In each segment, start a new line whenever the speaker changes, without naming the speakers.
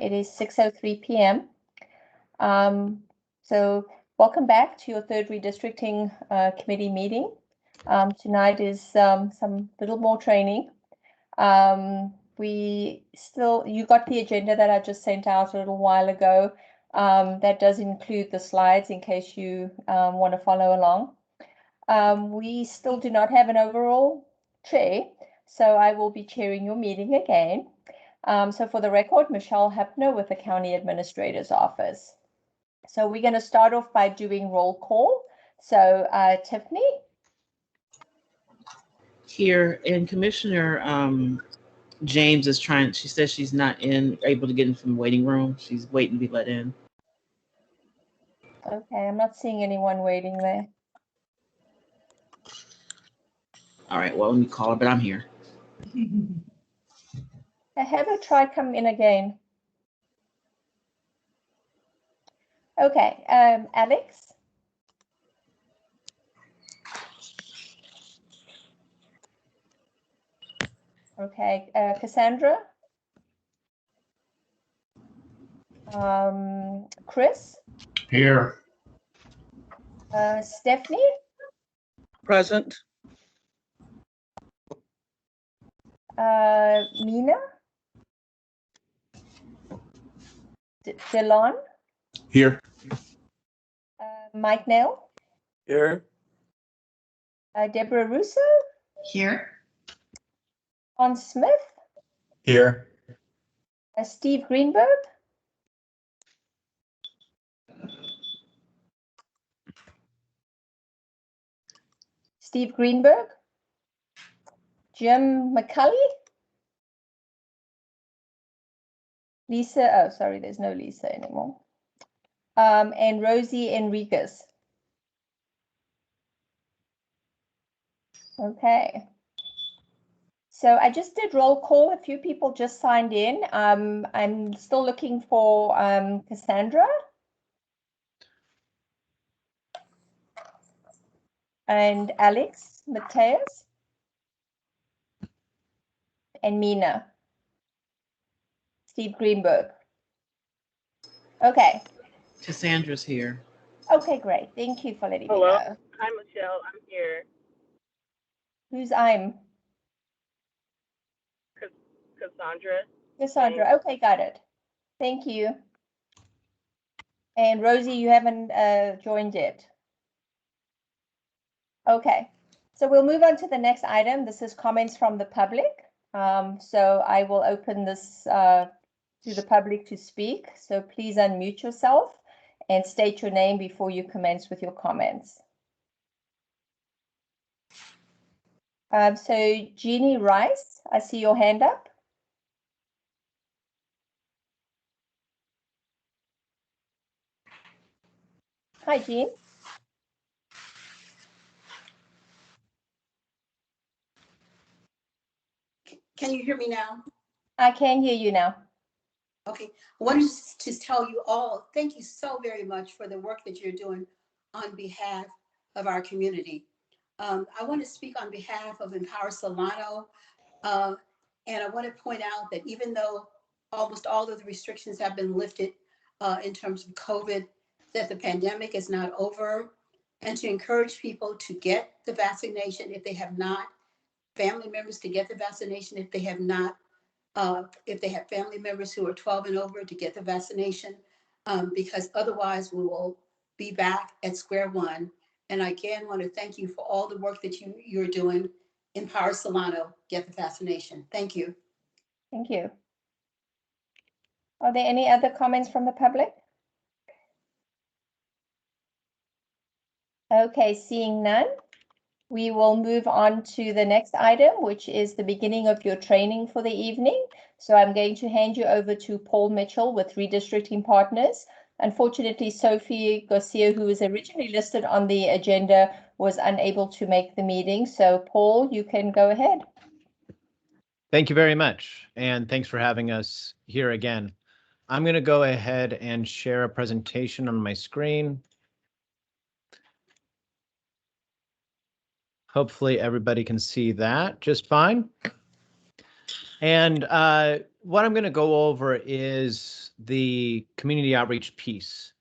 It is 6:03 p.m. So welcome back to your third redistricting committee meeting. Tonight is some little more training. You got the agenda that I just sent out a little while ago. That does include the slides in case you want to follow along. We still do not have an overall chair, so I will be chairing your meeting again. So for the record, Michelle Hepner with the County Administrator's Office. So we're going to start off by doing roll call. So Tiffany?
Here, and Commissioner James is trying, she says she's not able to get in from the waiting room. She's waiting to be let in.
Okay, I'm not seeing anyone waiting there.
All right, well, let me call her, but I'm here.
Have her try come in again. Okay, Alex? Okay, Cassandra? Chris?
Here.
Stephanie?
Present.
Mina? Delon?
Here.
Mike Nell?
Here.
Deborah Russo?
Here.
John Smith?
Here.
Steve Greenberg? Steve Greenberg? Jim McCulley? Lisa, oh, sorry, there's no Lisa anymore. And Rosie Enriquez. Okay. So I just did roll call. A few people just signed in. I'm still looking for Cassandra. And Alex Mateus. And Mina. Steve Greenberg. Okay.
Cassandra's here.
Okay, great. Thank you for letting me
Hello.
know.
Hi, Michelle. I'm here.
Who's I'm?
Cassandra.
Cassandra. Okay, got it. Thank you. And Rosie, you haven't joined yet. Okay, so we'll move on to the next item. This is comments from the public. So I will open this to the public to speak. So please unmute yourself and state your name before you commence with your comments. So Jeannie Rice, I see your hand up. Hi, Jean.
Can you hear me now?
I can hear you now.
Okay, I wanted to tell you all, thank you so very much for the work that you're doing on behalf of our community. I want to speak on behalf of Empower Solano, and I want to point out that even though almost all of the restrictions have been lifted in terms of COVID, that the pandemic is not over, and to encourage people to get the vaccination if they have not, family members to get the vaccination if they have not, if they have family members who are 12 and over to get the vaccination, because otherwise we will be back at square one. And I again want to thank you for all the work that you're doing. Empower Solano, get the vaccination. Thank you.
Thank you. Are there any other comments from the public? Okay, seeing none, we will move on to the next item, which is the beginning of your training for the evening. So I'm going to hand you over to Paul Mitchell with Redistricting Partners. Unfortunately, Sophie Garcia, who was originally listed on the agenda, was unable to make the meeting. So Paul, you can go ahead.
Thank you very much. And thanks for having us here again. I'm going to go ahead and share a presentation on my screen. Hopefully everybody can see that just fine. And what I'm going to go over is the community outreach piece.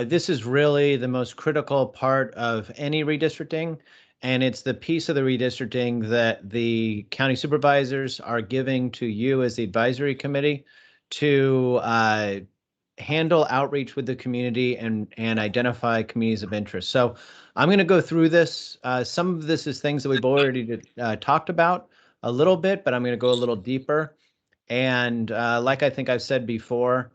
This is really the most critical part of any redistricting, and it's the piece of the redistricting that the county supervisors are giving to you as the advisory committee to handle outreach with the community and identify communities of interest. So I'm going to go through this. Some of this is things that we've already talked about a little bit, but I'm going to go a little deeper. And like I think I've said before,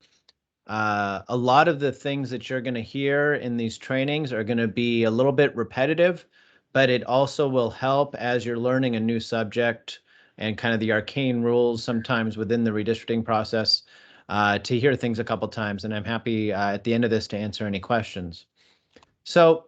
a lot of the things that you're going to hear in these trainings are going to be a little bit repetitive, but it also will help as you're learning a new subject and kind of the arcane rules sometimes within the redistricting process to hear things a couple times. And I'm happy at the end of this to answer any questions. So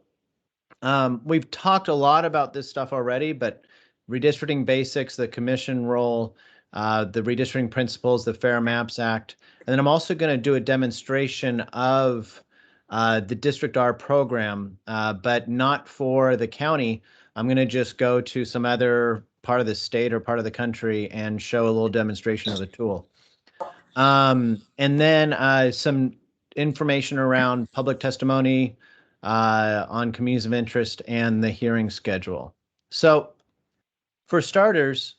we've talked a lot about this stuff already, but redistricting basics, the commission role, the redistricting principles, the Fair Maps Act, and then I'm also going to do a demonstration of the District R program, but not for the county. I'm going to just go to some other part of the state or part of the country and show a little demonstration of the tool. And then some information around public testimony on communities of interest and the hearing schedule. So for starters,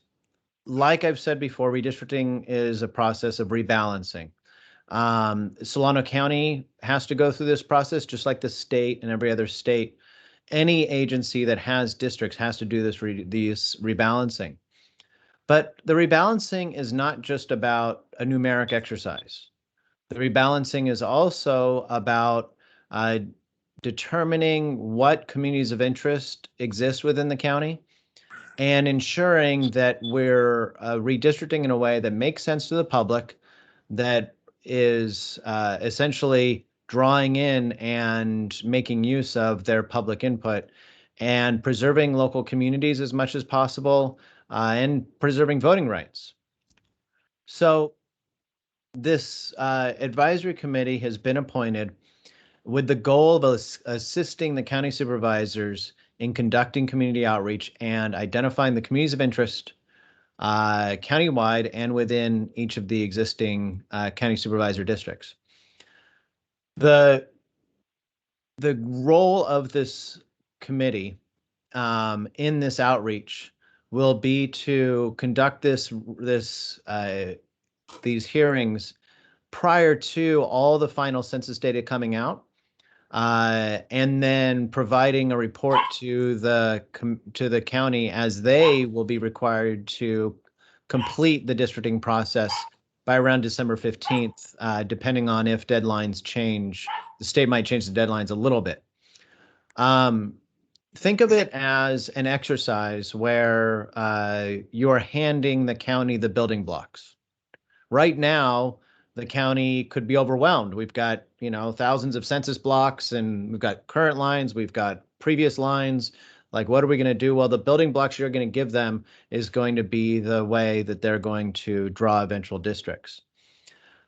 like I've said before, redistricting is a process of rebalancing. Solano County has to go through this process just like the state and every other state. Any agency that has districts has to do these rebalancing. But the rebalancing is not just about a numeric exercise. The rebalancing is also about determining what communities of interest exist within the county and ensuring that we're redistricting in a way that makes sense to the public, that is essentially drawing in and making use of their public input and preserving local communities as much as possible and preserving voting rights. So this advisory committee has been appointed with the goal of assisting the county supervisors in conducting community outreach and identifying the communities of interest countywide and within each of the existing county supervisor districts. The role of this committee in this outreach will be to conduct these hearings prior to all the final census data coming out, and then providing a report to the county as they will be required to complete the districting process by around December 15th, depending on if deadlines change. The state might change the deadlines a little bit. Think of it as an exercise where you're handing the county the building blocks. Right now, the county could be overwhelmed. We've got, thousands of census blocks, and we've got current lines, we've got previous lines. Like, what are we going to do? Well, the building blocks you're going to give them is going to be the way that they're going to draw eventual districts.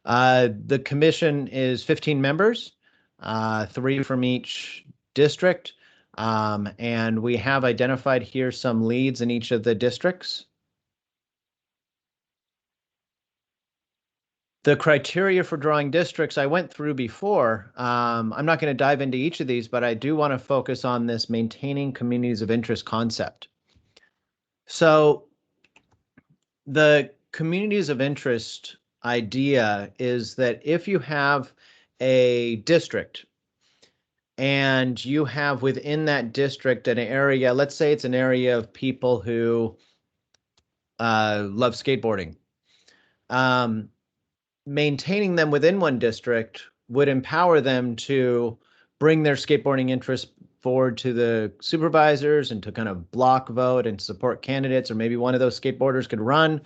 The commission is 15 members, 3 from each district. And we have identified here some leads in each of the districts. The criteria for drawing districts I went through before. I'm not going to dive into each of these, but I do want to focus on this maintaining communities of interest concept. So the communities of interest idea is that if you have a district and you have within that district an area, let's say it's an area of people who love skateboarding. Maintaining them within one district would empower them to bring their skateboarding interest forward to the supervisors and to kind of block vote and support candidates, or maybe one of those skateboarders could run.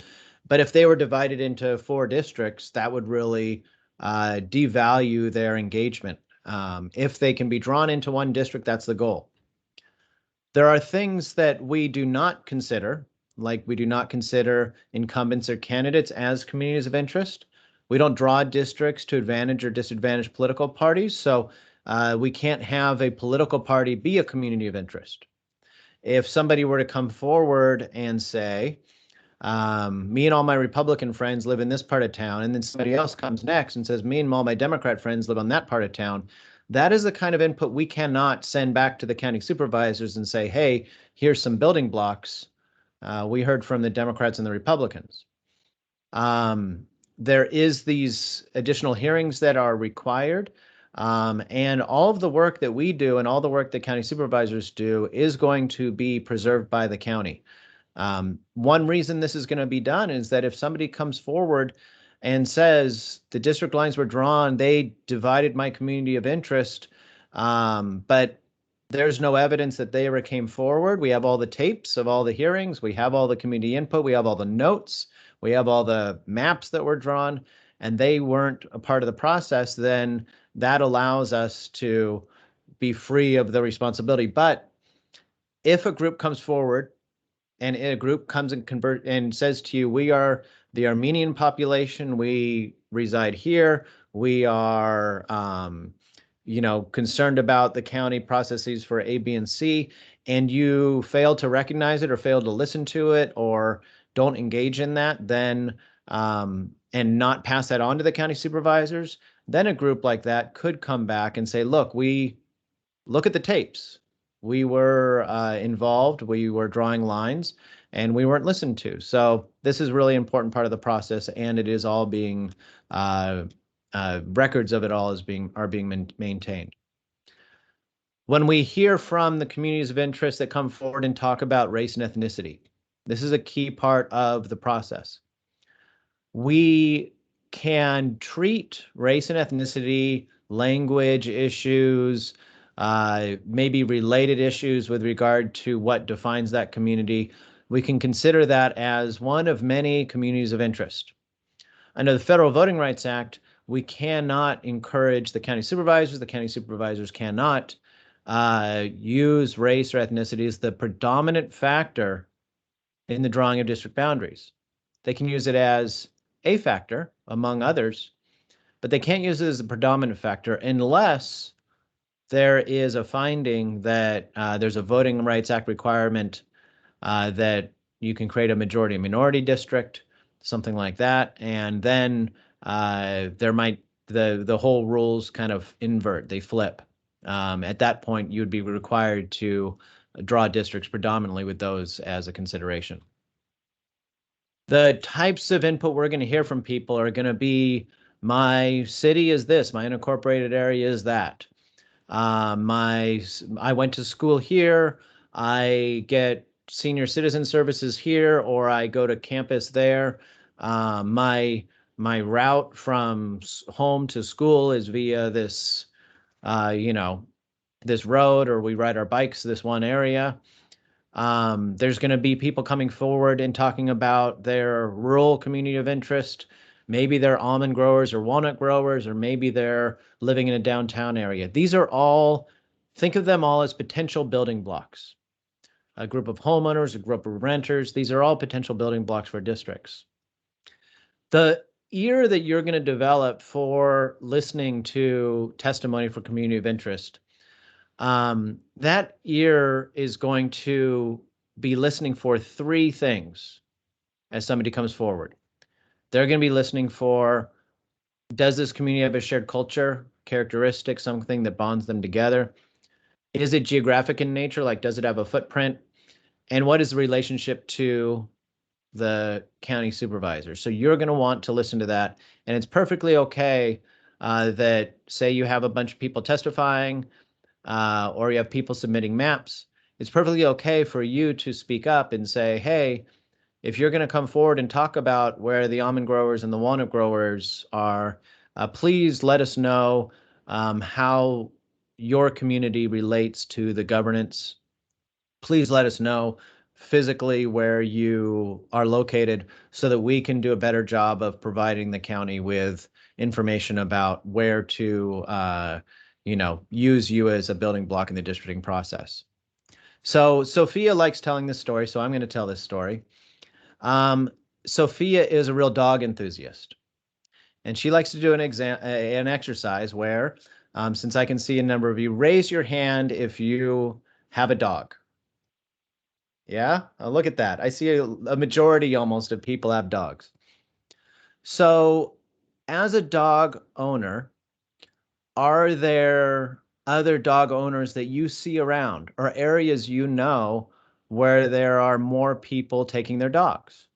But if they were divided into 4 districts, that would really devalue their engagement. If they can be drawn into one district, that's the goal. There are things that we do not consider, like we do not consider incumbents or candidates as communities of interest. We don't draw districts to advantage or disadvantage political parties, so we can't have a political party be a community of interest. If somebody were to come forward and say, Me and all my Republican friends live in this part of town, and then somebody else comes next and says, me and all my Democrat friends live on that part of town. That is the kind of input we cannot send back to the county supervisors and say, hey, here's some building blocks. We heard from the Democrats and the Republicans. There is these additional hearings that are required. And all of the work that we do and all the work that county supervisors do is going to be preserved by the county. One reason this is going to be done is that if somebody comes forward and says the district lines were drawn, they divided my community of interest, but there's no evidence that they ever came forward. We have all the tapes of all the hearings. We have all the community input. We have all the notes. We have all the maps that were drawn, and they weren't a part of the process. Then that allows us to be free of the responsibility. But if a group comes forward and a group comes and convert and says to you, we are the Armenian population, we reside here, we are concerned about the county processes for A, B, and C, and you fail to recognize it or fail to listen to it or don't engage in that, then and not pass that on to the county supervisors, then a group like that could come back and say, look, we look at the tapes. We were involved, we were drawing lines, and we weren't listened to. So this is really important part of the process, and it is all being records of it all are being maintained. When we hear from the communities of interest that come forward and talk about race and ethnicity, this is a key part of the process. We can treat race and ethnicity, language issues, maybe related issues with regard to what defines that community. We can consider that as one of many communities of interest. Under the Federal Voting Rights Act, we cannot encourage the county supervisors cannot use race or ethnicity as the predominant factor in the drawing of district boundaries. They can use it as a factor, among others, but they can't use it as the predominant factor unless there is a finding that there's a Voting Rights Act requirement that you can create a majority and minority district, something like that, and then there might the whole rules kind of invert, they flip. At that point, you would be required to draw districts predominantly with those as a consideration. The types of input we're going to hear from people are going to be, my city is this, my unincorporated area is that. I went to school here, I get senior citizen services here, or I go to campus there. My route from home to school is via this, this road, or we ride our bikes this one area. There's going to be people coming forward and talking about their rural community of interest. Maybe they're almond growers or walnut growers, or maybe they're living in a downtown area. These are all, think of them all as potential building blocks. A group of homeowners, a group of renters, these are all potential building blocks for districts. The ear that you're going to develop for listening to testimony for community of interest, that ear is going to be listening for three things as somebody comes forward. They're going to be listening for, does this community have a shared culture, characteristic, something that bonds them together? Is it geographic in nature? Like, does it have a footprint? And what is the relationship to the county supervisor? So you're going to want to listen to that. And it's perfectly okay that, say you have a bunch of people testifying, or you have people submitting maps. It's perfectly okay for you to speak up and say, hey, if you're going to come forward and talk about where the almond growers and the walnut growers are, please let us know how your community relates to the governance. Please let us know physically where you are located so that we can do a better job of providing the county with information about where to use you as a building block in the districting process. So Sophia likes telling this story, so I'm going to tell this story. Sophia is a real dog enthusiast, and she likes to do an exercise where, since I can see a number of you, raise your hand if you have a dog. Yeah, oh, look at that. I see a majority almost of people have dogs. So as a dog owner, are there other dog owners that you see around or areas you know where there are more people taking their dogs?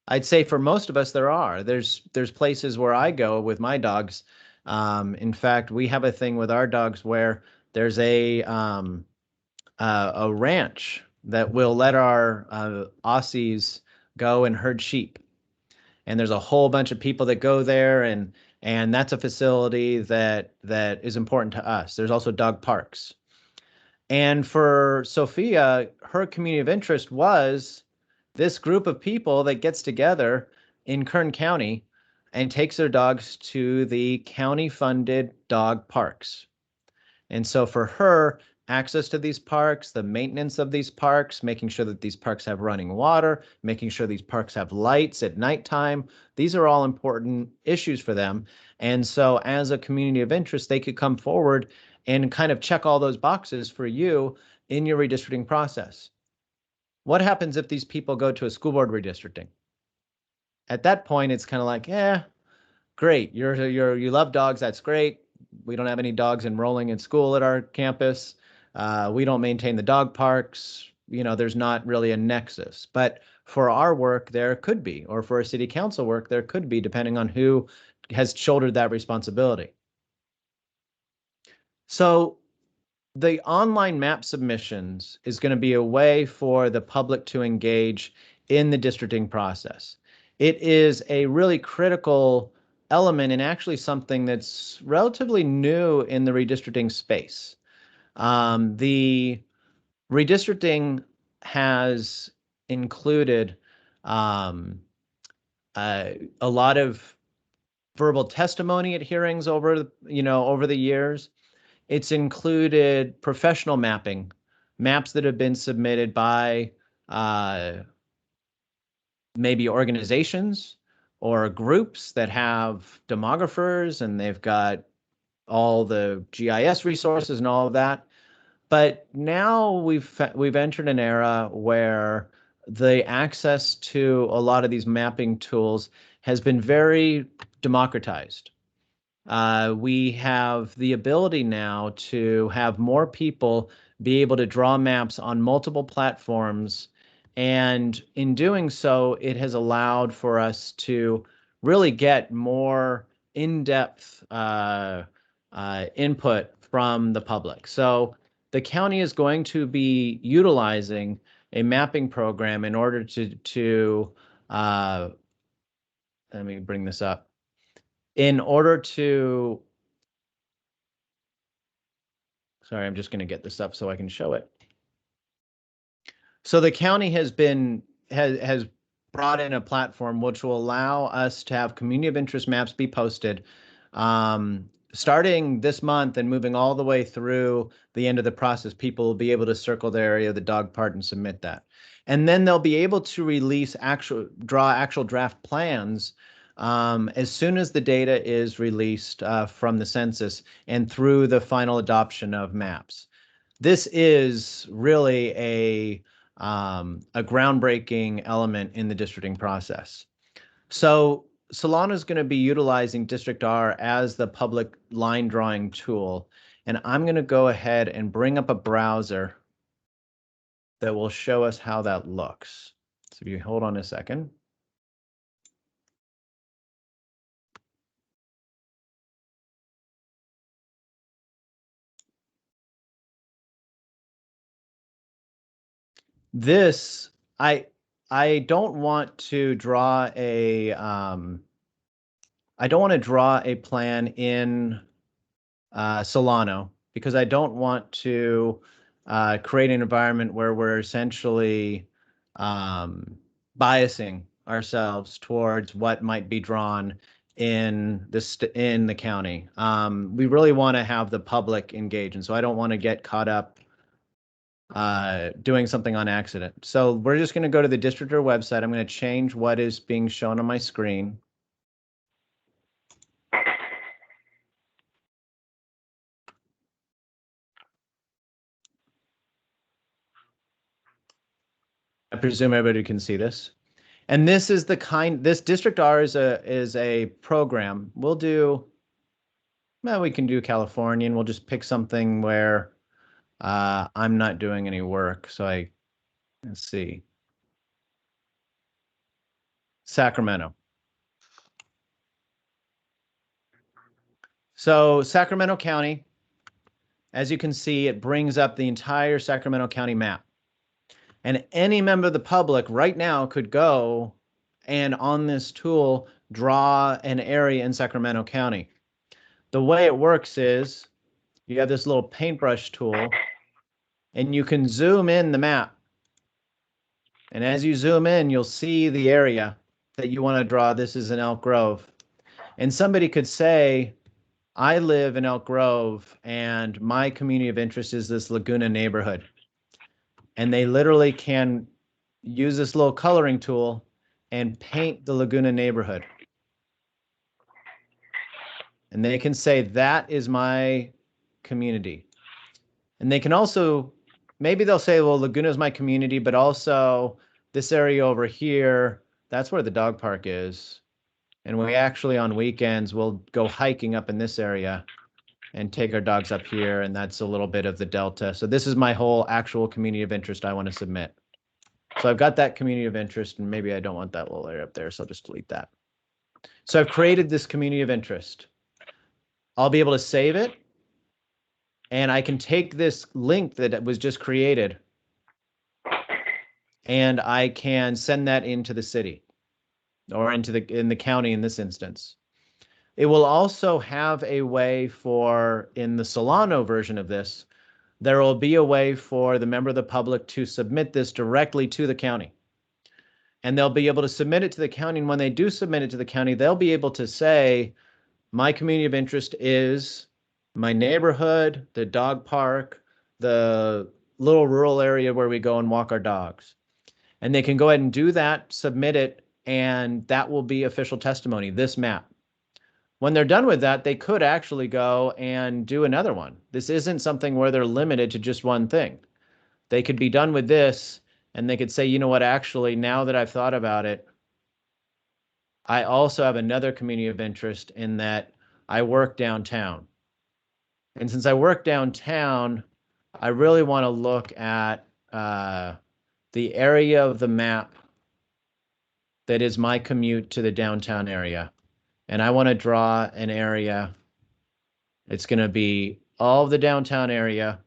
I'd say for most of us there are. There's places where I go with my dogs. In fact, we have a thing with our dogs where there's a ranch that will let our Aussies go and herd sheep. And there's a whole bunch of people that go there, and that's a facility that is important to us. There's also dog parks. And for Sophia, her community of interest was this group of people that gets together in Kern County and takes their dogs to the county-funded dog parks. And so for her, access to these parks, the maintenance of these parks, making sure that these parks have running water, making sure these parks have lights at nighttime, these are all important issues for them. And so as a community of interest, they could come forward and kind of check all those boxes for you in your redistricting process. What happens if these people go to a school board redistricting? At that point, it's kind of like, great, you love dogs, that's great. We don't have any dogs enrolling in school at our campus. We don't maintain the dog parks. There's not really a nexus. But for our work, there could be, or for a city council work, there could be, depending on who has shouldered that responsibility. So the online map submissions is going to be a way for the public to engage in the districting process. It is a really critical element and actually something that's relatively new in the redistricting space. The redistricting has included a lot of verbal testimony at hearings over the years. It's included professional mapping, maps that have been submitted by maybe organizations or groups that have demographers and they've got all the GIS resources and all of that. But now we've entered an era where the access to a lot of these mapping tools has been very democratized. We have the ability now to have more people be able to draw maps on multiple platforms. And in doing so, it has allowed for us to really get more in-depth input from the public. So the county is going to be utilizing a mapping program in order to let me bring this up. In order to, sorry, I'm just going to get this up so I can show it. So the county has brought in a platform which will allow us to have community of interest maps be posted starting this month and moving all the way through the end of the process. People will be able to circle their area of the dog park and submit that. And then they'll be able to release draw actual draft plans as soon as the data is released from the census and through the final adoption of maps. This is really a groundbreaking element in the districting process. So Solana is going to be utilizing District R as the public line drawing tool. And I'm going to go ahead and bring up a browser that will show us how that looks. So if you hold on a second. This, I don't want to draw a plan in Solano because I don't want to create an environment where we're essentially biasing ourselves towards what might be drawn in the county. We really want to have the public engage, and so I don't want to get caught up doing something on accident. So we're just going to go to the districtor website. I'm going to change what is being shown on my screen. presume everybody can see this. And this is this District R is a program. We'll do, well, we can do California, and we'll just pick something where I'm not doing any work. So let's see. Sacramento. So Sacramento County, as you can see, it brings up the entire Sacramento County map. And any member of the public right now could go and on this tool, draw an area in Sacramento County. The way it works is you have this little paintbrush tool and you can zoom in the map. And as you zoom in, you'll see the area that you want to draw. This is in Elk Grove. And somebody could say, I live in Elk Grove and my community of interest is this Laguna neighborhood. And they literally can use this little coloring tool and paint the Laguna neighborhood. And they can say, that is my community. And they can also, maybe they'll say, well, Laguna is my community, but also this area over here, that's where the dog park is. And we actually on weekends will go hiking up in this area and take our dogs up here. And that's a little bit of the delta. So this is my whole actual community of interest I want to submit. So I've got that community of interest, and maybe I don't want that little area up there, so I'll just delete that. So I've created this community of interest. I'll be able to save it, and I can take this link that was just created, and I can send that into the city, or in the county in this instance. It will also have a way for, in the Solano version of this, there will be a way for the member of the public to submit this directly to the county. And they'll be able to submit it to the county. And when they do submit it to the county, they'll be able to say, my community of interest is my neighborhood, the dog park, the little rural area where we go and walk our dogs. And they can go ahead and do that, submit it, and that will be official testimony, this map. When they're done with that, they could actually go and do another one. This isn't something where they're limited to just one thing. They could be done with this, and they could say, you know what, actually, now that I've thought about it, I also have another community of interest in that I work downtown. And since I work downtown, I really want to look at the area of the map that is my commute to the downtown area. And I want to draw an area. It's going to be all of the downtown area.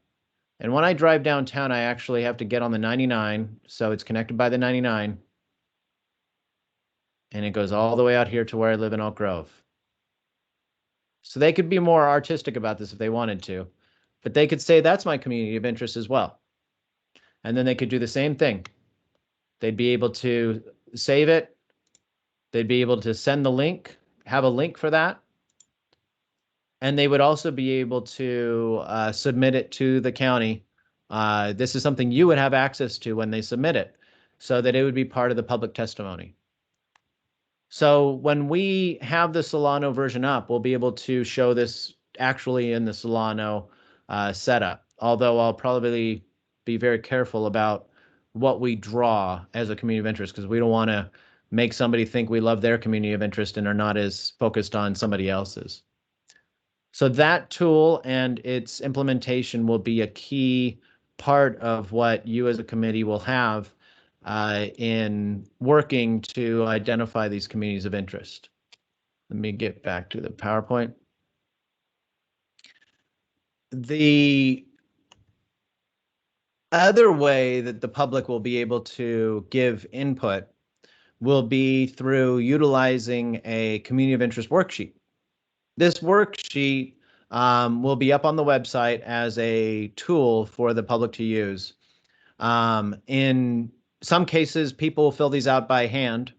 And when I drive downtown, I actually have to get on the 99. So it's connected by the 99. And it goes all the way out here to where I live in Elk Grove. So they could be more artistic about this if they wanted to. But they could say, that's my community of interest as well. And then they could do the same thing. They'd be able to save it. They'd be able to send the link, have a link for that. And they would also be able to submit it to the county. This is something you would have access to when they submit it, so that it would be part of the public testimony. So when we have the Solano version up, we'll be able to show this actually in the Solano setup, although I'll probably be very careful about what we draw as a community of interest, because we don't want to make somebody think we love their community of interest and are not as focused on somebody else's. So that tool and its implementation will be a key part of what you as a committee will have in working to identify these communities of interest. Let me get back to the PowerPoint. The other way that the public will be able to give input will be through utilizing a community of interest worksheet. This worksheet will be up on the website as a tool for the public to use. In some cases, people fill these out by hand.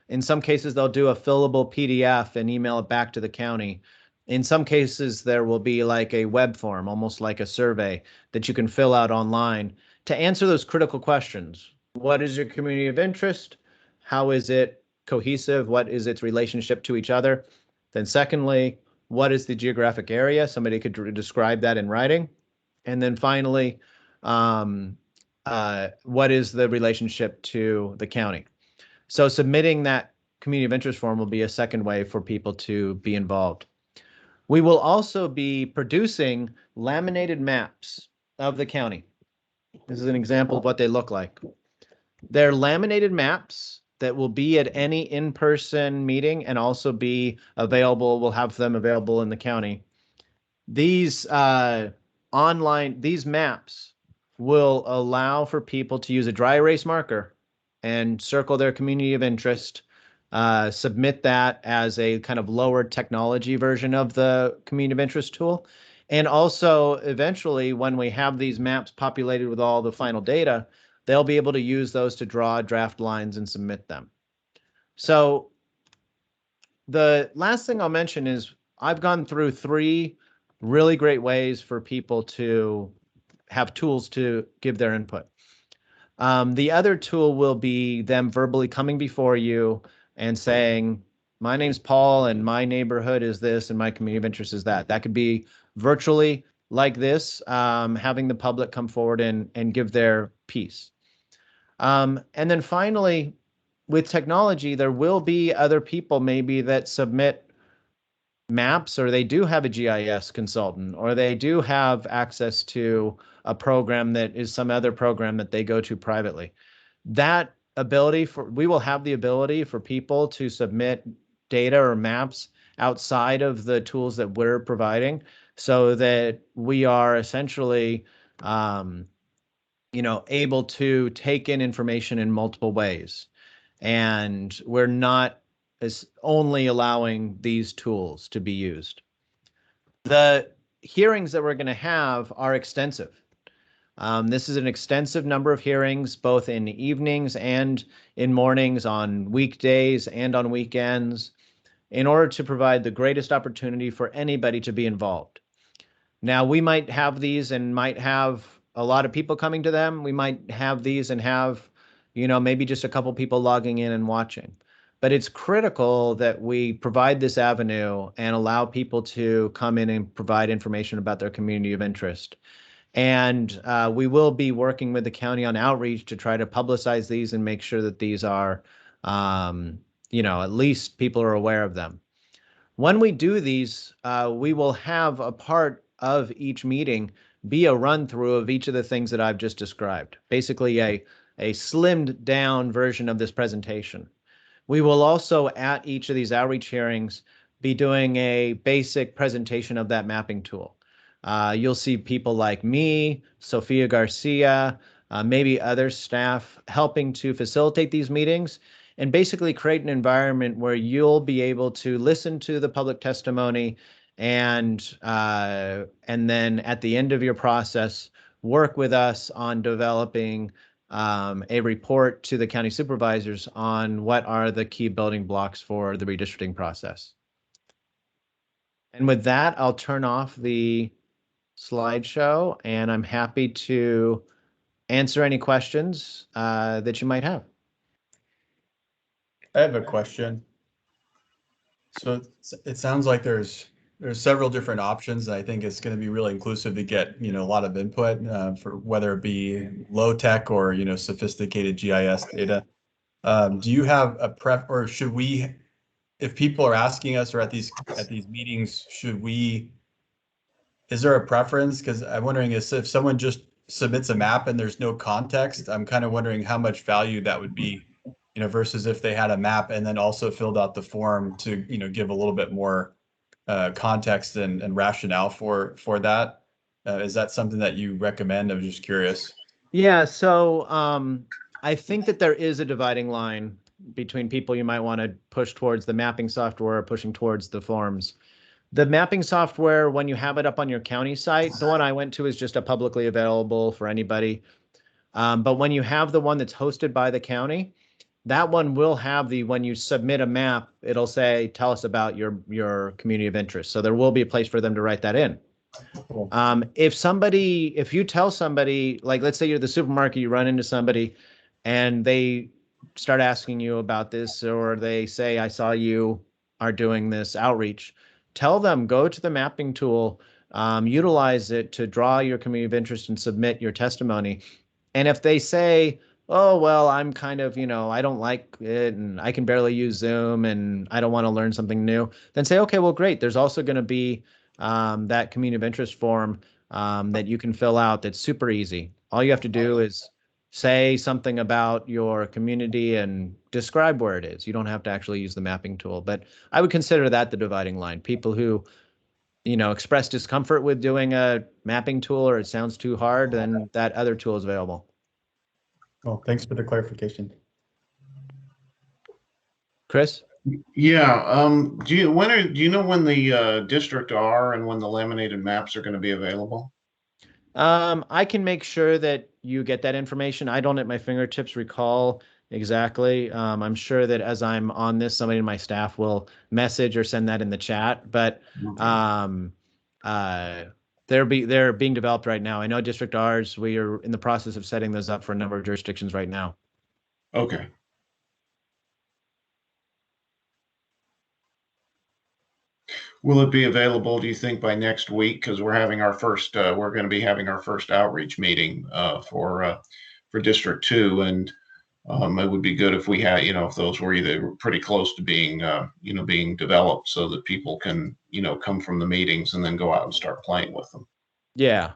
In some cases, they'll do a fillable PDF and email it back to the county. In some cases, there will be like a web form, almost like a survey that you can fill out online to answer those critical questions. What is your community of interest? How is it cohesive? What is its relationship to each other? Then secondly, what is the geographic area? Somebody could describe that in writing. And then finally, what is the relationship to the county. So submitting that community of interest form will be a second way for people to be involved. We will also be producing laminated maps of the county. This is an example of what they look like. They're laminated maps that will be at any in-person meeting and also be available. We'll have them available in the county. These these maps will allow for people to use a dry erase marker and circle their community of interest, submit that as a kind of lower technology version of the community of interest tool. And also, eventually, when we have these maps populated with all the final data, they'll be able to use those to draw draft lines and submit them. So the last thing I'll mention is I've gone through 3 really great ways for people to have tools to give their input. The other tool will be them verbally coming before you and saying, my name's Paul and my neighborhood is this and my community of interest is that. That could be virtually like this, having the public come forward and give their piece. And then finally, with technology, there will be other people maybe that submit maps, or they do have a GIS consultant, or they do have access to a program that is some other program that they go to privately. That ability we will have the ability for people to submit data or maps outside of the tools that we're providing, so that we are essentially, able to take in information in multiple ways. And we're not as only allowing these tools to be used. The hearings that we're going to have are extensive. This is an extensive number of hearings, both in evenings and in mornings, on weekdays and on weekends, in order to provide the greatest opportunity for anybody to be involved. Now, we might have these and might have a lot of people coming to them. We might have these and have, maybe just a couple people logging in and watching. But it's critical that we provide this avenue and allow people to come in and provide information about their community of interest. And we will be working with the county on outreach to try to publicize these and make sure that these are, at least people are aware of them. When we do these, we will have a part of each meeting be a run through of each of the things that I've just described, basically a slimmed down version of this presentation. We will also, at each of these outreach hearings, be doing a basic presentation of that mapping tool. You'll see people like me, Sophia Garcia, maybe other staff helping to facilitate these meetings and basically create an environment where you'll be able to listen to the public testimony and then at the end of your process, work with us on developing a report to the county supervisors on what are the key building blocks for the redistricting process. And with that, I'll turn off the slideshow and I'm happy to answer any questions that you might have.
I have a question. So it sounds like there's several different options. I think it's going to be really inclusive to get, a lot of input for whether it be low tech or, sophisticated GIS data. Do you have a prep, or should we, if people are asking us or at these meetings, is there a preference? Because I'm wondering if someone just submits a map and there's no context, I'm kind of wondering how much value that would be, versus if they had a map and then also filled out the form to, give a little bit more context and rationale for that. Is that something that you recommend? I'm just curious.
Yeah, so I think that there is a dividing line between people you might want to push towards the mapping software or pushing towards the forms. The mapping software, when you have it up on your county site, the one I went to is just a publicly available for anybody. But when you have the one that's hosted by the county, that one will have when you submit a map, it'll say, tell us about your community of interest. So there will be a place for them to write that in.
Cool.
If you tell somebody, like, let's say you're the supermarket, you run into somebody and they start asking you about this, or they say, I saw you are doing this outreach, tell them, go to the mapping tool, utilize it to draw your community of interest and submit your testimony. And if they say, oh, well, I'm kind of, I don't like it and I can barely use Zoom and I don't want to learn something new, then say, okay, well, great. There's also going to be that community of interest form that you can fill out that's super easy. All you have to do is say something about your community and describe where it is. You don't have to actually use the mapping tool, but I would consider that the dividing line. People who express discomfort with doing a mapping tool or it sounds too hard, then that other tool is available.
Well, thanks for the clarification.
Chris?
Yeah, do you know when the District R and when the laminated maps are going to be available?
I can make sure that you get that information. I don't at my fingertips recall exactly. I'm sure that as I'm on this, somebody in my staff will message or send that in the chat, but
Okay.
they're being developed right now. I know District R's, we are in the process of setting those up for a number of jurisdictions right now.
Okay. Will it be available, do you think, by next week? Because we're having our first, we're going to be having our first outreach meeting for District 2, and it would be good if we had, if those were either pretty close to being, being developed, so that people can, come from the meetings and then go out and start playing with them.
Yeah,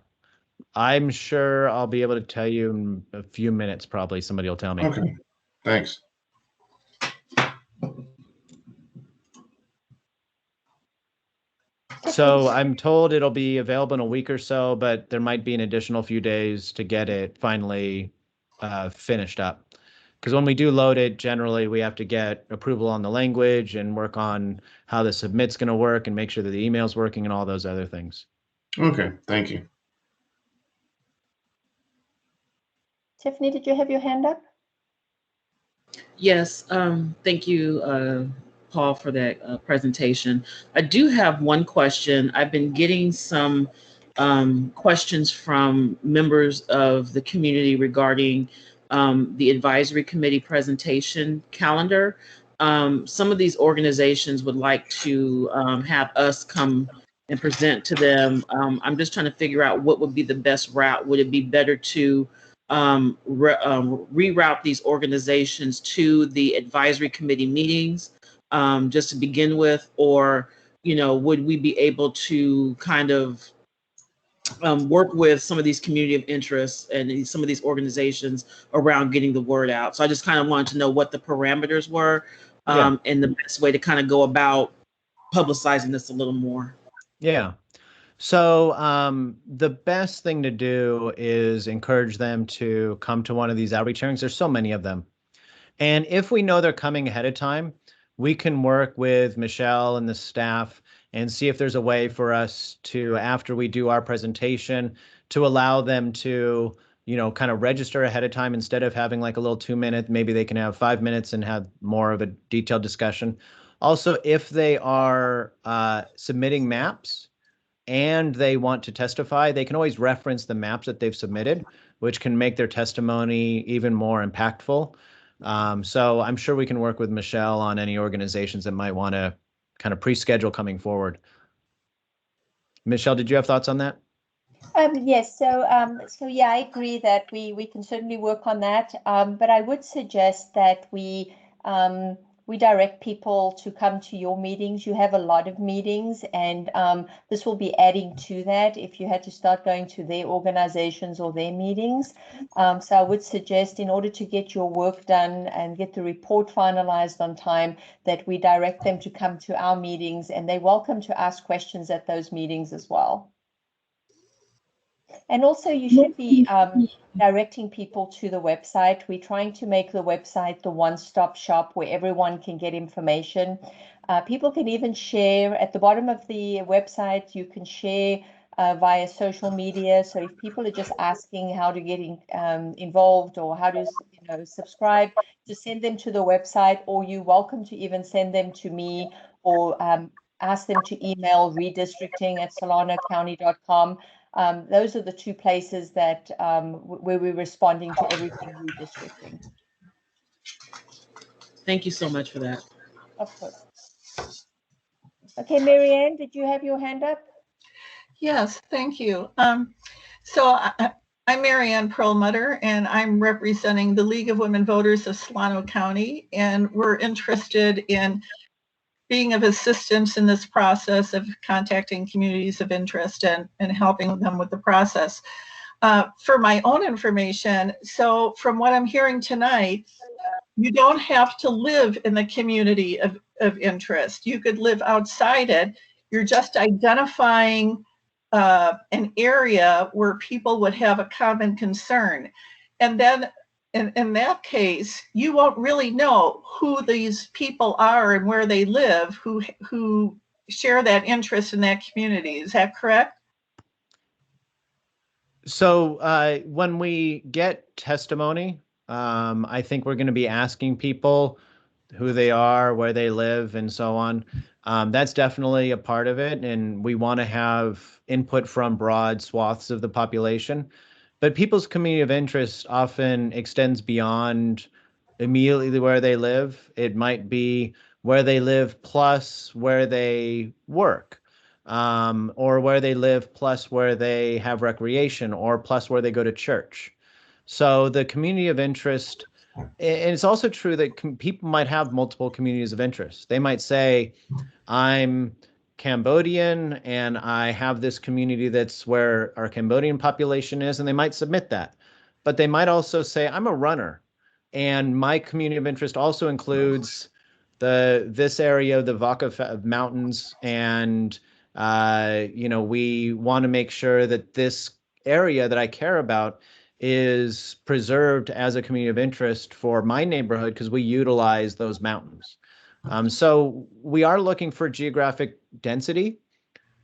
I'm sure I'll be able to tell you in a few minutes, probably somebody will tell me.
Okay, thanks.
So I'm told it'll be available in a week or so, but there might be an additional few days to get it finally finished up. Because when we do load it, generally we have to get approval on the language and work on how the submit's going to work and make sure that the email's working and all those other things.
Okay, thank you.
Tiffany, did you have your hand up?
Yes, thank you, Paul, for that presentation. I do have one question. I've been getting some questions from members of the community regarding the advisory committee presentation calendar. Some of these organizations would like to have us come and present to them. I'm just trying to figure out what would be the best route. Would it be better to reroute these organizations to the advisory committee meetings just to begin with, or would we be able to kind of work with some of these community of interest and some of these organizations around getting the word out? So I just kind of wanted to know what the parameters were and the best way to kind of go about publicizing this a little more.
Yeah. So the best thing to do is encourage them to come to one of these outreach hearings. There's so many of them. And if we know they're coming ahead of time, we can work with Michelle and the staff and see if there's a way for us to, after we do our presentation, to allow them to, kind of register ahead of time instead of having like a little 2-minute, maybe they can have 5 minutes and have more of a detailed discussion. Also, if they are submitting maps, and they want to testify, they can always reference the maps that they've submitted, which can make their testimony even more impactful. So I'm sure we can work with Michelle on any organizations that might want to kind of pre-schedule coming forward. Michelle, did you have thoughts on that?
Yes, so yeah, I agree that we can certainly work on that. But I would suggest that we direct people to come to your meetings. You have a lot of meetings, and this will be adding to that if you had to start going to their organizations or their meetings. So I would suggest, in order to get your work done and get the report finalized on time, that we direct them to come to our meetings, and they're welcome to ask questions at those meetings as well. And also, you should be directing people to the website. We're trying to make the website the one-stop shop where everyone can get information. People can even share at the bottom of the website. You can share via social media. So if people are just asking how to get involved or how to subscribe, just send them to the website, or you're welcome to even send them to me, or ask them to email redistricting@solanocounty.com. Those are the two places that where we're responding to everything redistricting.
Thank you so much for that.
Of course. Okay, Marianne, did you have your hand up?
Yes, thank you. So
I'm Marianne Perlmutter, and I'm representing the League of Women Voters of Solano County, and we're interested in being of assistance in this process of contacting communities of interest and helping them with the process. For my own information, so from what I'm hearing tonight, you don't have to live in the community of interest. You could live outside it. You're just identifying an area where people would have a common concern. And then in that case, you won't really know who these people are and where they live, who share that interest in that community. Is that correct?
So when we get testimony, I think we're going to be asking people who they are, where they live, and so on. That's definitely a part of it, and we want to have input from broad swaths of the population. But people's community of interest often extends beyond immediately where they live. It might be where they live plus where they work, or where they live plus where they have recreation, or plus where they go to church. So the community of interest, and it's also true that people might have multiple communities of interest. They might say, I'm Cambodian and I have this community that's where our Cambodian population is, and they might submit that. But they might also say, I'm a runner and my community of interest also includes this area, the Vaca Mountains, and we want to make sure that this area that I care about is preserved as a community of interest for my neighborhood because we utilize those mountains. So we are looking for geographic density.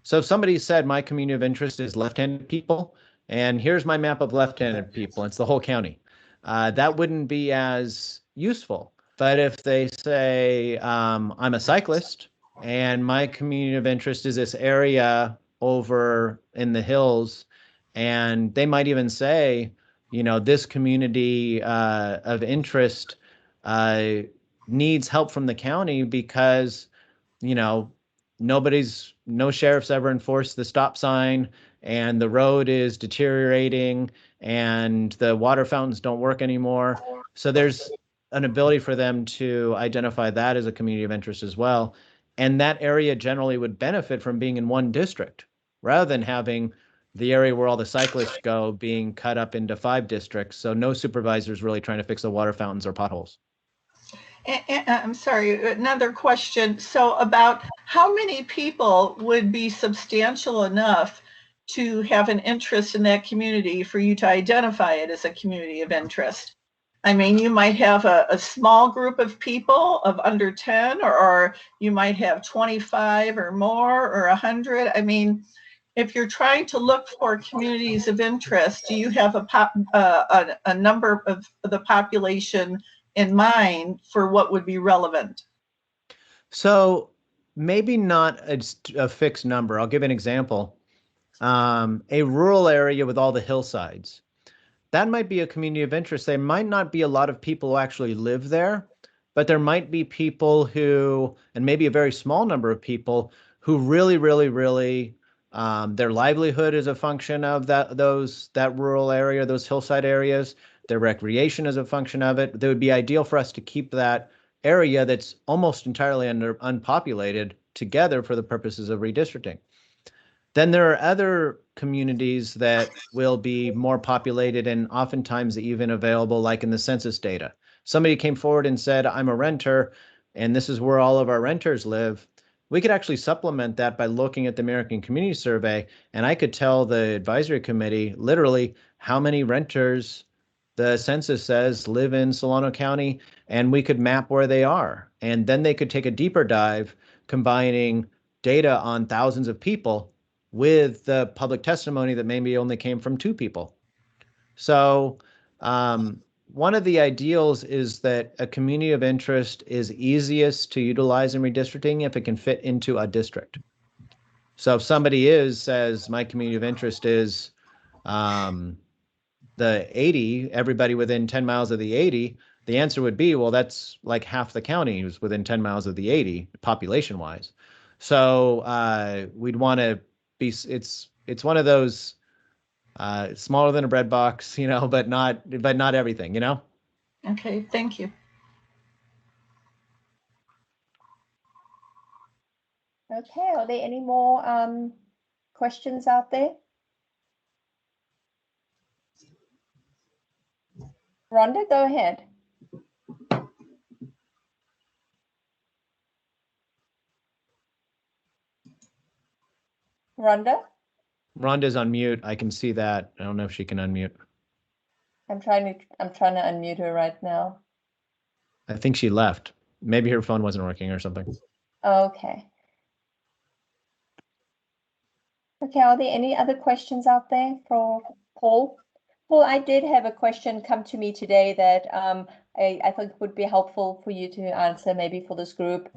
So if somebody said my community of interest is left-handed people, and here's my map of left-handed people, it's the whole county, that wouldn't be as useful. But if they say I'm a cyclist and my community of interest is this area over in the hills, and they might even say, this community of interest needs help from the county because, no sheriff's ever enforced the stop sign and the road is deteriorating and the water fountains don't work anymore. So there's an ability for them to identify that as a community of interest as well. And that area generally would benefit from being in one district rather than having the area where all the cyclists go being cut up into 5 districts. So no supervisors really trying to fix the water fountains or potholes.
And, I'm sorry, another question. So about how many people would be substantial enough to have an interest in that community for you to identify it as a community of interest? I mean, you might have a small group of people of under 10, or you might have 25 or more or 100. I mean, if you're trying to look for communities of interest, do you have a number of the population in mind for what would be relevant?
So maybe not a fixed number. I'll give an example. A rural area with all the hillsides. That might be a community of interest. There might not be a lot of people who actually live there, but there might be people who, and maybe a very small number of people who really, really, really, their livelihood is a function of that rural area, those hillside areas. Their recreation is a function of it. It would be ideal for us to keep that area that's almost entirely unpopulated together for the purposes of redistricting. Then there are other communities that will be more populated and oftentimes even available, like in the census data. Somebody came forward and said, I'm a renter, and this is where all of our renters live. We could actually supplement that by looking at the American Community Survey, and I could tell the advisory committee literally how many renters the census says live in Solano County, and we could map where they are. And then they could take a deeper dive, combining data on thousands of people with the public testimony that maybe only came from 2 people. So one of the ideals is that a community of interest is easiest to utilize in redistricting if it can fit into a district. So if somebody says my community of interest is the 80, everybody within 10 miles of the 80, the answer would be, well, that's like half the county who's within 10 miles of the 80 population wise. So we'd want to be, it's one of those Smaller than a bread box, but not everything,
Okay, thank you.
Okay, are there any more questions out there? Rhonda, go ahead. Rhonda?
Rhonda's on mute. I can see that. I don't know if she can unmute.
I'm trying to unmute her right now.
I think she left. Maybe her phone wasn't working or something.
Okay. Okay, are there any other questions out there for Paul? Paul, I did have a question come to me today that I think would be helpful for you to answer, maybe for this group.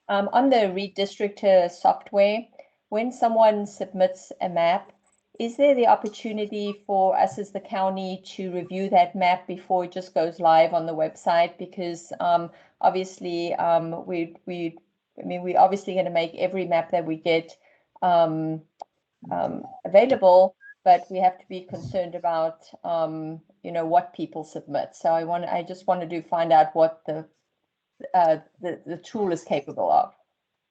On the Redistrictor software, when someone submits a map, is there the opportunity for us as the county to review that map before it just goes live on the website? Because obviously, we're obviously going to make every map that we get available, but we have to be concerned about what people submit. So I just wanted to find out what the tool is capable of.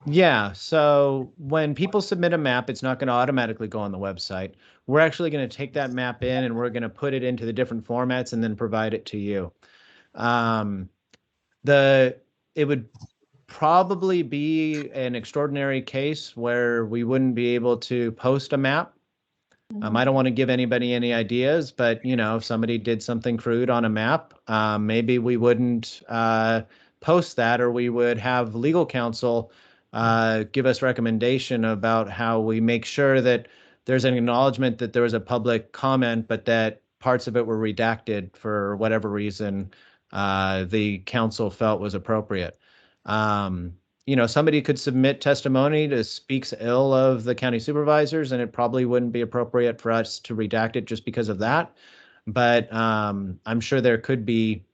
Yeah, so when people submit a map, it's not going to automatically go on the website. We're actually going to take that map in and we're going to put it into the different formats and then provide it to you. It would probably be an extraordinary case where we wouldn't be able to post a map. I don't want to give anybody any ideas, but if somebody did something crude on a map, maybe we wouldn't post that, or we would have legal counsel give us recommendation about how we make sure that there's an acknowledgement that there was a public comment, but that parts of it were redacted for whatever reason the council felt was appropriate. Somebody could submit testimony that speaks ill of the county supervisors, and it probably wouldn't be appropriate for us to redact it just because of that. But I'm sure there could be,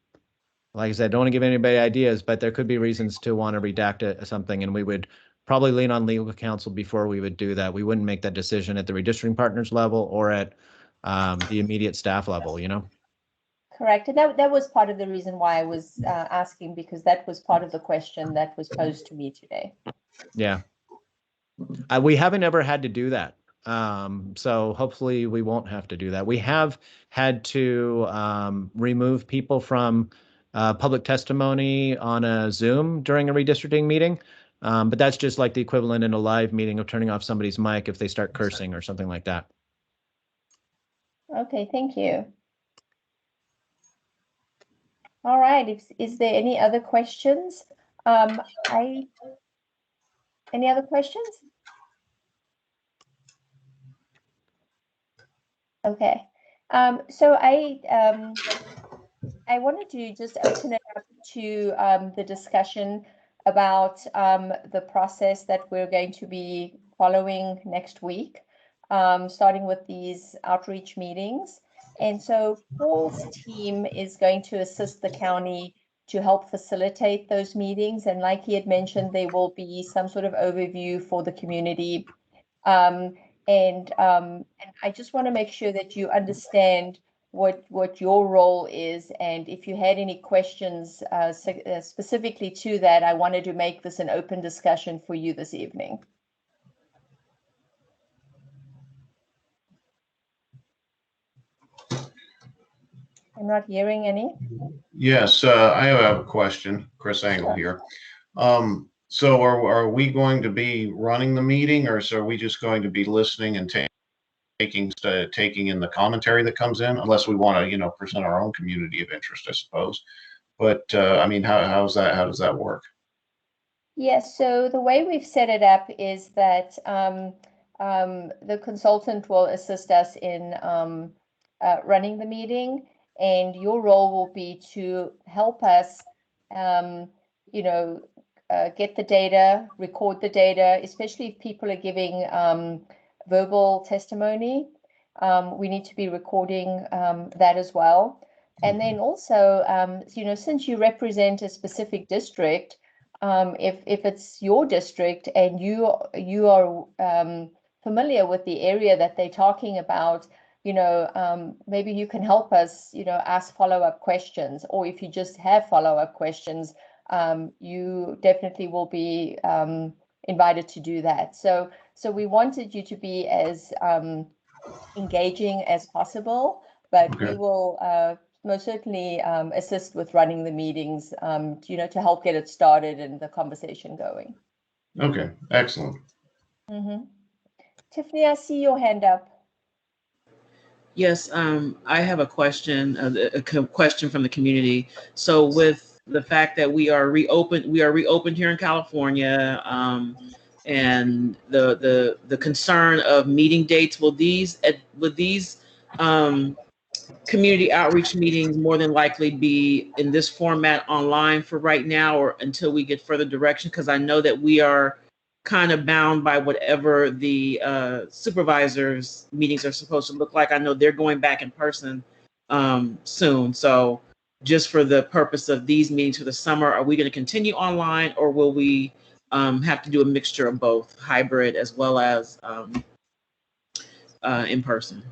like I said, I don't want to give anybody ideas, but there could be reasons to want to redact something, and we would probably lean on legal counsel before we would do that. We wouldn't make that decision at the redistricting partners level or at the immediate staff level,
Correct. And that was part of the reason why I was asking, because that was part of the question that was posed to me today.
Yeah. We haven't ever had to do that. So hopefully we won't have to do that. We have had to remove people from public testimony on a Zoom during a redistricting meeting. But that's just like the equivalent in a live meeting of turning off somebody's mic if they start cursing or something like that.
Okay, thank you. All right, is there any other questions? Any other questions? Okay, so I wanted to just open it up to the discussion about the process that we're going to be following next week, starting with these outreach meetings. And so Paul's team is going to assist the county to help facilitate those meetings. And like he had mentioned, there will be some sort of overview for the community. And I just want to make sure that you understand what your role is. And if you had any questions specifically to that, I wanted to make this an open discussion for you this evening. I'm not hearing any.
Yes, I have a question. Chris Angle here. So are we going to be running the meeting, or so are we just going to be listening and taking in the commentary that comes in, unless we want to, present our own community of interest, I suppose. But I mean, how does that work?
Yes, so the way we've set it up is that the consultant will assist us in running the meeting, and your role will be to help us, get the data, record the data, especially if people are giving verbal testimony. We need to be recording that as well. And then also, since you represent a specific district, if it's your district and you are familiar with the area that they're talking about, maybe you can help us, ask follow-up questions, or if you just have follow-up questions, you definitely will be invited to do that. So we wanted you to be as engaging as possible, but we
Okay.
will most certainly assist with running the meetings, to help get it started and the conversation going.
Okay, excellent.
Tiffany, I see your hand up.
Yes, I have a question, question from the community. So with the fact that we are reopened here in California, and the concern of meeting dates, will these community outreach meetings more than likely be in this format online for right now, or until we get further direction? Because I know that we are kind of bound by whatever the supervisors meetings are supposed to look like. I know they're going back in person soon. So just for the purpose of these meetings for the summer, are we going to continue online, or will we have to do a mixture of both, hybrid as well as in person?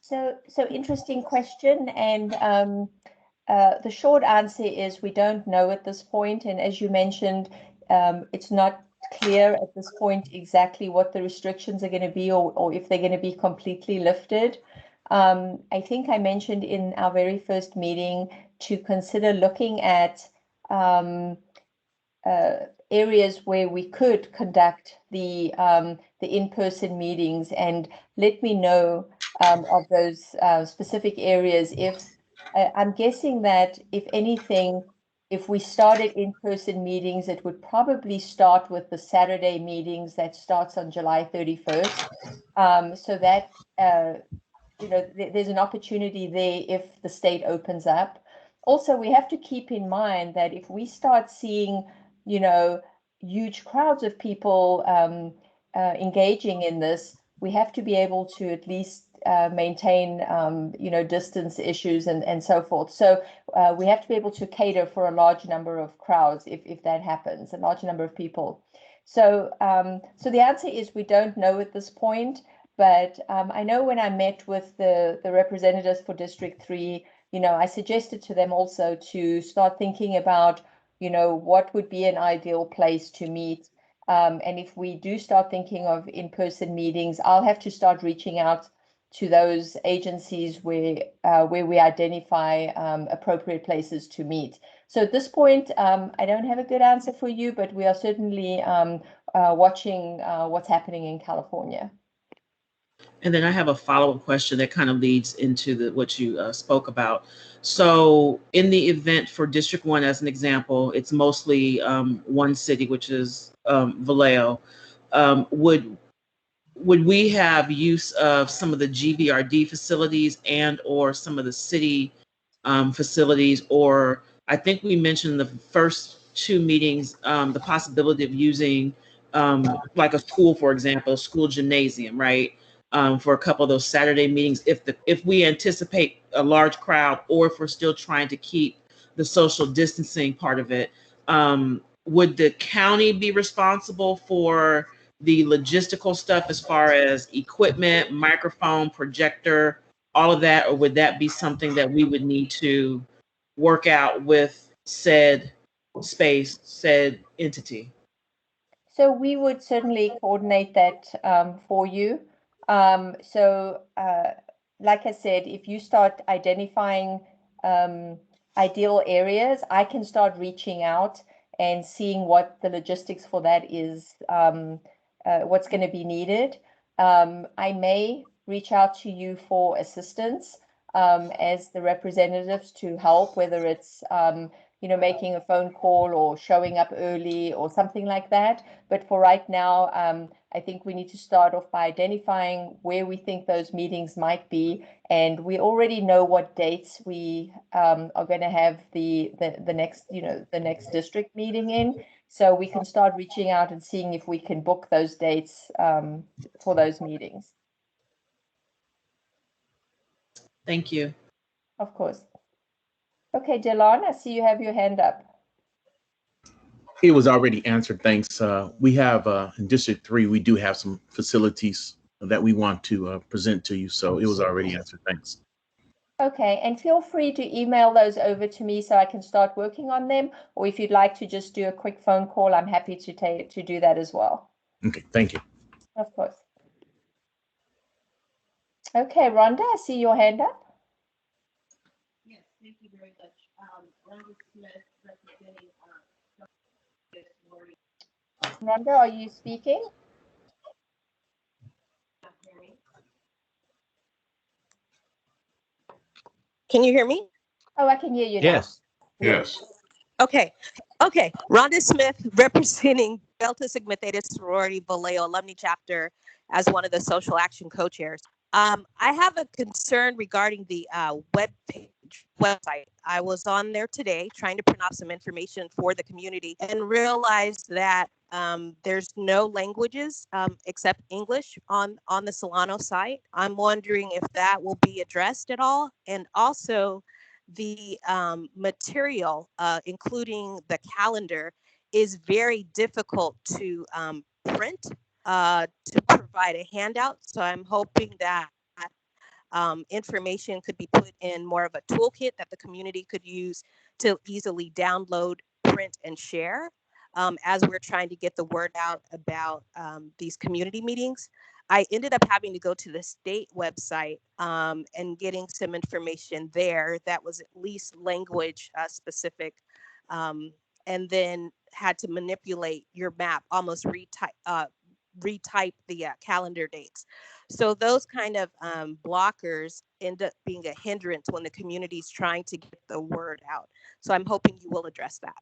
So interesting question, and the short answer is we don't know at this point. And as you mentioned, it's not clear at this point exactly what the restrictions are going to be, or if they're going to be completely lifted. I think I mentioned in our very first meeting to consider looking at areas where we could conduct the in-person meetings, and let me know of those specific areas. If I'm guessing that if anything, if we started in-person meetings, it would probably start with the Saturday meetings that starts on July 31st. So that there's an opportunity there if the state opens up. Also, we have to keep in mind that if we start seeing huge crowds of people engaging in this, we have to be able to at least maintain distance issues and so forth. So we have to be able to cater for a large number of crowds if that happens, a large number of people. So the answer is we don't know at this point, but I know when I met with the representatives for District 3, I suggested to them also to start thinking about what would be an ideal place to meet. And if we do start thinking of in-person meetings, I'll have to start reaching out to those agencies where we identify appropriate places to meet. So at this point, I don't have a good answer for you, but we are certainly watching what's happening in California.
And then I have a follow-up question that kind of leads into what you spoke about. So in the event for District 1, as an example, it's mostly one city, which is Vallejo. Would we have use of some of the GVRD facilities and or some of the city facilities? Or I think we mentioned the first two meetings, the possibility of using like a school, for example, school gymnasium, right? For a couple of those Saturday meetings, if we anticipate a large crowd, or if we're still trying to keep the social distancing part of it, would the county be responsible for the logistical stuff as far as equipment, microphone, projector, all of that, or would that be something that we would need to work out with said space, said entity?
So we would certainly coordinate that for you. Like I said, if you start identifying ideal areas, I can start reaching out and seeing what the logistics for that is, what's going to be needed. I may reach out to you for assistance as the representatives to help, whether it's making a phone call or showing up early or something like that. But for right now, I think we need to start off by identifying where we think those meetings might be. And we already know what dates we are going to have the next district meeting in. So we can start reaching out and seeing if we can book those dates for those meetings.
Thank you.
Of course. Okay, Delon, I see you have your hand up.
It was already answered, thanks. We have in District 3, we do have some facilities that we want to present to you. So it was already answered. Thanks.
Okay, and feel free to email those over to me so I can start working on them. Or if you'd like to just do a quick phone call, I'm happy to do that as well.
Okay, thank you.
Of course. Okay, Rhonda, I see your hand up.
Yes, thank you very much. Rhonda Smith, representing
Rhonda, are you speaking?
Can you hear me?
Oh, I can hear you now.
Yes.
Yes.
Okay. Okay. Rhonda Smith, representing Delta Sigma Theta Sorority Vallejo Alumni Chapter as one of the social action co-chairs. I have a concern regarding the website. I was on there today trying to print off some information for the community and realized that there's no languages except English on the Solano site. I'm wondering if that will be addressed at all. And also the material, including the calendar, is very difficult to print to provide a handout. So I'm hoping that information could be put in more of a toolkit that the community could use to easily download, print, and share as we're trying to get the word out about these community meetings. I ended up having to go to the state website and getting some information there that was at least language specific, and then had to manipulate your map, almost retype the calendar dates. So those kind of blockers end up being a hindrance when the community is trying to get the word out. So I'm hoping you will address that.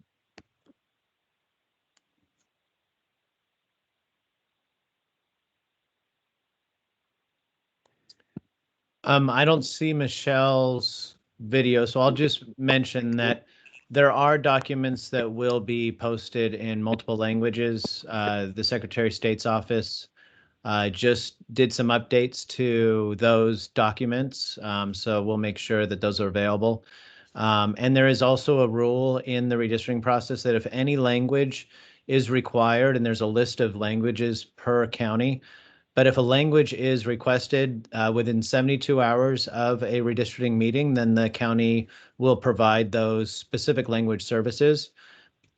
I don't see Michelle's video, so I'll just mention that there are documents that will be posted in multiple languages. The Secretary of State's office just did some updates to those documents, so we'll make sure that those are available. And there is also a rule in the redistricting process that if any language is required, and there's a list of languages per county, but if a language is requested within 72 hours of a redistricting meeting, then the county will provide those specific language services.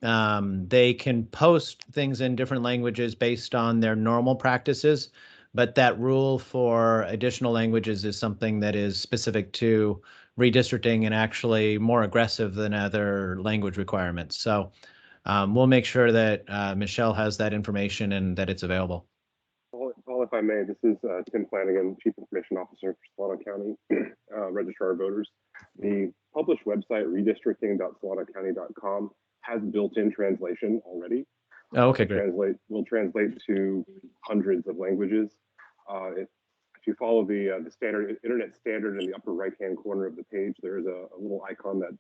They can post things in different languages based on their normal practices, but that rule for additional languages is something that is specific to redistricting and actually more aggressive than other language requirements. So we'll make sure that Michelle has that information and that it's available.
Paul, if I may, this is Tim Flanagan, Chief Information Officer for Solano County, Registrar of Voters. The published website, redistricting.solanocounty.com, has built-in translation already.
Oh, okay, great.
Will translate to hundreds of languages. If you follow the standard internet standard in the upper right-hand corner of the page, there is a little icon that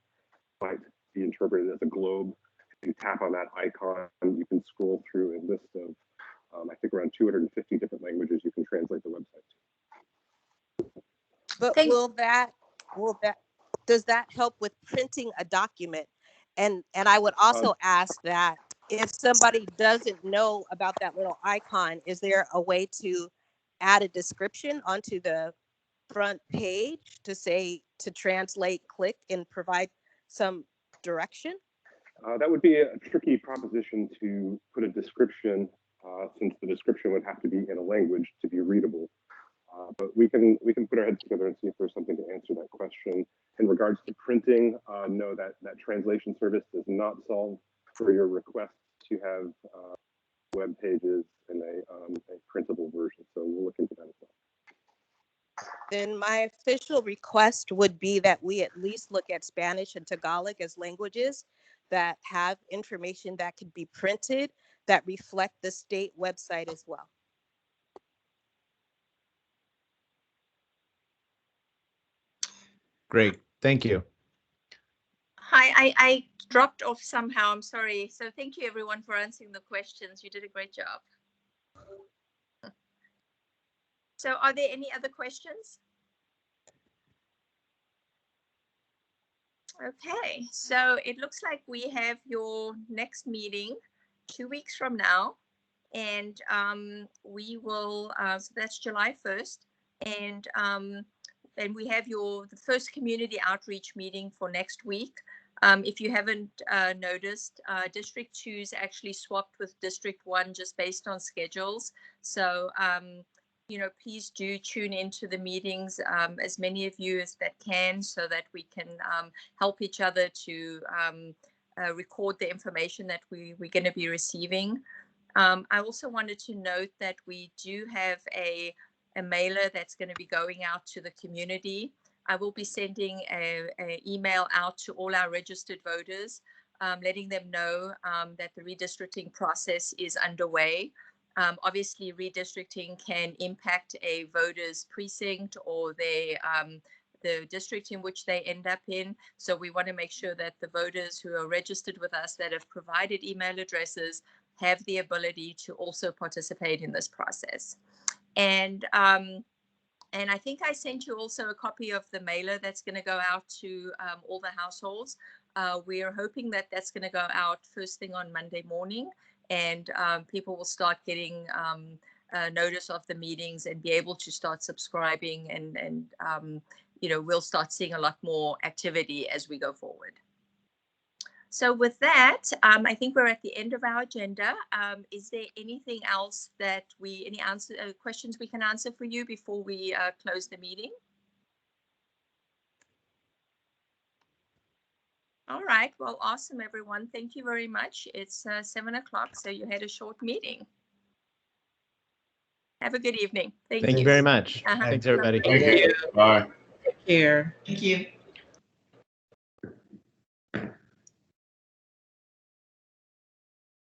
might be interpreted as a globe. If you tap on that icon, you can scroll through a list of I think around 250 different languages you can translate the website to.
But does that help with printing a document? And I would also ask that if somebody doesn't know about that little icon, is there a way to add a description onto the front page to say to translate, click, and provide some direction?
That would be a tricky proposition to put a description, since the description would have to be in a language to be readable. But we can put our heads together and see if there's something to answer that question. In regards to printing, no, that translation service does not solve for your request to have web pages in a printable version. So we'll look into that as well.
Then my official request would be that we at least look at Spanish and Tagalog as languages that have information that could be printed that reflect the state website as well.
Great, thank you.
Hi, I dropped off somehow, I'm sorry. So thank you everyone for answering the questions. You did a great job. So are there any other questions? Okay, so it looks like we have your next meeting 2 weeks from now. And we will, so that's July 1st. And we have the first community outreach meeting for next week. If you haven't noticed, District 2's actually swapped with District 1 just based on schedules. So, you know, please do tune into the meetings, as many of you as that can, so that we can help each other to record the information that we're going to be receiving. I also wanted to note that we do have a mailer that's going to be going out to the community. I will be sending an email out to all our registered voters, letting them know that the redistricting process is underway. Obviously, redistricting can impact a voter's precinct or the district in which they end up in. So we want to make sure that the voters who are registered with us that have provided email addresses have the ability to also participate in this process. And I think I sent you also a copy of the mailer that's going to go out to all the households. We are hoping that that's going to go out first thing on Monday morning, and people will start getting notice of the meetings and be able to start subscribing, and you know, we'll start seeing a lot more activity as we go forward. So with that, I think we're at the end of our agenda. Is there anything else that any questions we can answer for you before we close the meeting? All right, well, awesome, everyone. Thank you very much. It's 7 o'clock, so you had a short meeting. Have a good evening. Thank you.
Thank you very much. Thanks, everybody.
Thank you. Bye.
Take care.
Thank you.